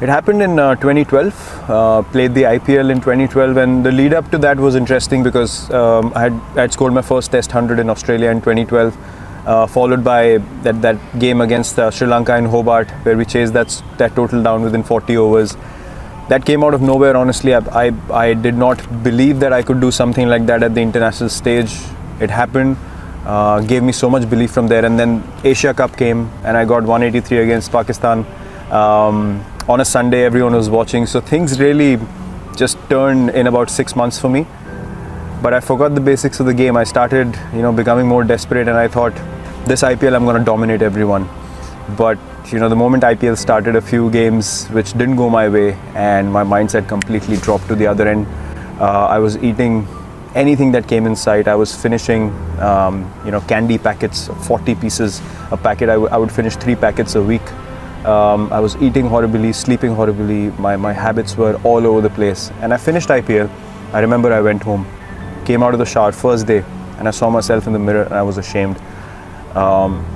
It happened in 2012. Played the IPL in 2012, and the lead up to that was interesting because I had scored my first Test 100 in Australia in 2012, followed by that game against Sri Lanka in Hobart, where we chased that total down within 40 overs. That came out of nowhere. Honestly, I did not believe that I could do something like that at the international stage. It happened. Gave me so much belief from there, and then Asia Cup came, and I got 183 against Pakistan. On a Sunday, everyone was watching, so things really just turned in about 6 months for me. But I forgot the basics of the game. I started, becoming more desperate, and I thought, this IPL, I'm going to dominate everyone. But the moment IPL started, a few games which didn't go my way, and my mindset completely dropped to the other end. I was eating anything that came in sight. I was finishing, candy packets, 40 pieces a packet. I would finish 3 packets a week. I was eating horribly, sleeping horribly. My habits were all over the place. And I finished IPL. I remember I went home, came out of the shower first day, and I saw myself in the mirror, and I was ashamed.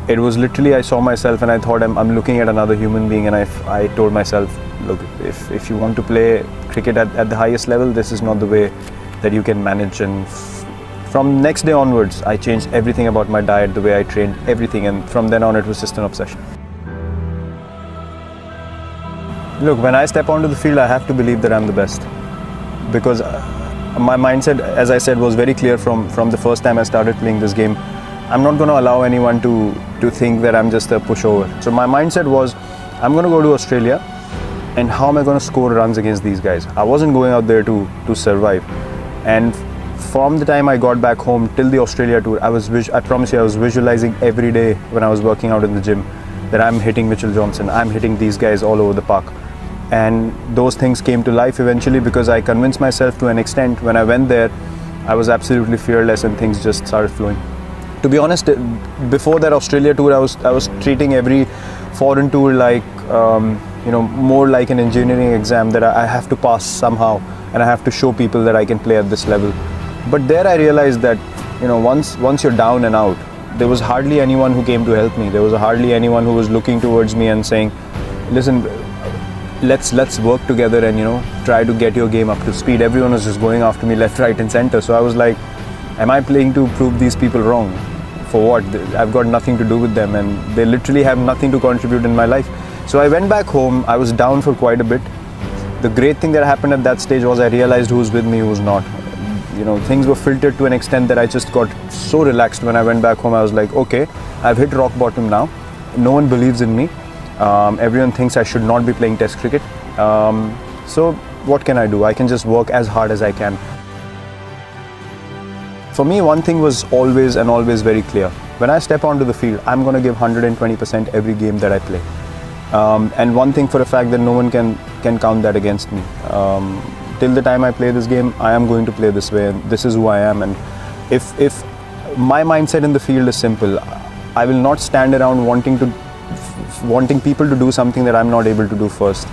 It was literally, I saw myself and I thought, I'm looking at another human being, and I told myself, look, if you want to play cricket at the highest level, this is not the way that you can manage. And from next day onwards, I changed everything about my diet, the way I trained, everything, and from then on it was just an obsession. Look, when I step onto the field, I have to believe that I'm the best, because my mindset, as I said, was very clear from the first time I started playing this game. I'm not going to allow anyone to think that I'm just a pushover. So my mindset was, I'm going to go to Australia, and how am I going to score runs against these guys? I wasn't going out there to survive. And from the time I got back home till the Australia tour, I promise you, I was visualizing every day when I was working out in the gym that I'm hitting Mitchell Johnson, I'm hitting these guys all over the park. And those things came to life eventually, because I convinced myself to an extent. When I went there, I was absolutely fearless, and things just started flowing. To be honest, before that Australia tour, I was treating every foreign tour like, more like an engineering exam that I have to pass somehow, and I have to show people that I can play at this level. But there I realized that, once you're down and out, there was hardly anyone who came to help me. There was hardly anyone who was looking towards me and saying, listen, let's work together and try to get your game up to speed. Everyone was just going after me left, right and center. So I was like, am I playing to prove these people wrong? For what? I've got nothing to do with them, and they literally have nothing to contribute in my life. So I went back home. I was down for quite a bit. The great thing that happened at that stage was I realized who's with me, who's not. Things were filtered to an extent that I just got so relaxed. When I went back home, I was like, okay, I've hit rock bottom now. No one believes in me. Everyone thinks I should not be playing Test cricket. So what can I do? I can just work as hard as I can. For me, one thing was always very clear. When I step onto the field, I'm going to give 120% every game that I play. And one thing for a fact, that no one can count that against me. Till the time I play this game, I am going to play this way, and this is who I am. And if my mindset in the field is simple, I will not stand around wanting people to do something that I'm not able to do first.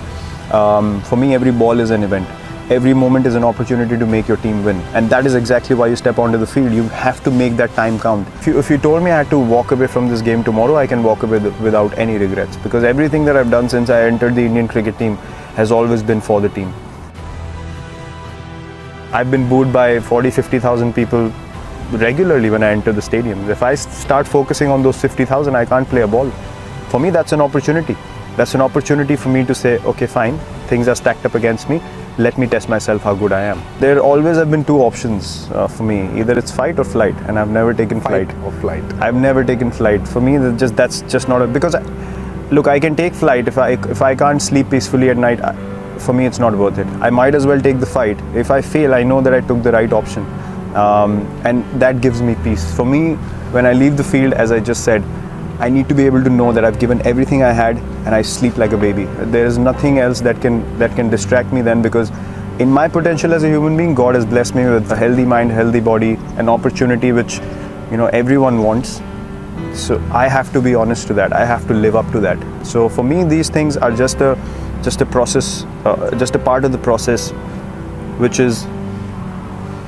For me, every ball is an event. Every moment is an opportunity to make your team win. And that is exactly why you step onto the field. You have to make that time count. If you told me I had to walk away from this game tomorrow, I can walk away without any regrets. Because everything that I've done since I entered the Indian cricket team has always been for the team. I've been booed by 40,000-50,000 people regularly when I enter the stadium. If I start focusing on those 50,000, I can't play a ball. For me, that's an opportunity. That's an opportunity for me to say, okay, fine, things are stacked up against me. Let me test myself how good I am. There always have been 2 options for me. Either it's fight or flight, and I've never taken flight. Fight or flight? I've never taken flight. For me, that's just not because look, I can take flight if I can't sleep peacefully at night. For me, it's not worth it. I might as well take the fight. If I fail, I know that I took the right option, and that gives me peace. For me, when I leave the field, as I just said, I need to be able to know that I've given everything I had, and I sleep like a baby. There is nothing else that can distract me then, because in my potential as a human being, God has blessed me with a healthy mind, healthy body, an opportunity which everyone wants. So I have to be honest to that. I have to live up to that. So for me, these things are just a process, just a part of the process, which is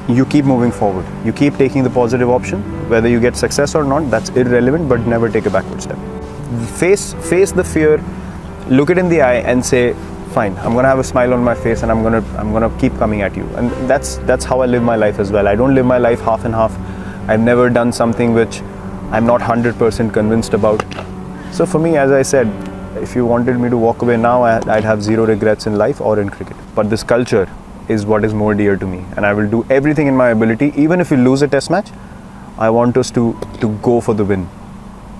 you keep moving forward. You keep taking the positive option. Whether you get success or not, that's irrelevant, but never take a backward step. Face the fear, look it in the eye and say, fine. I'm gonna have a smile on my face, and I'm gonna keep coming at you. And that's how I live my life as well. I don't live my life half and half. I've never done something which I'm not 100% convinced about. So for me, as I said, if you wanted me to walk away now, I'd have zero regrets in life or in cricket. But this culture is what is more dear to me, and I will do everything in my ability. Even if we lose a test match, I want us to go for the win,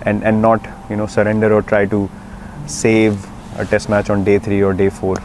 and not surrender or try to save a test match on day 3 or day 4.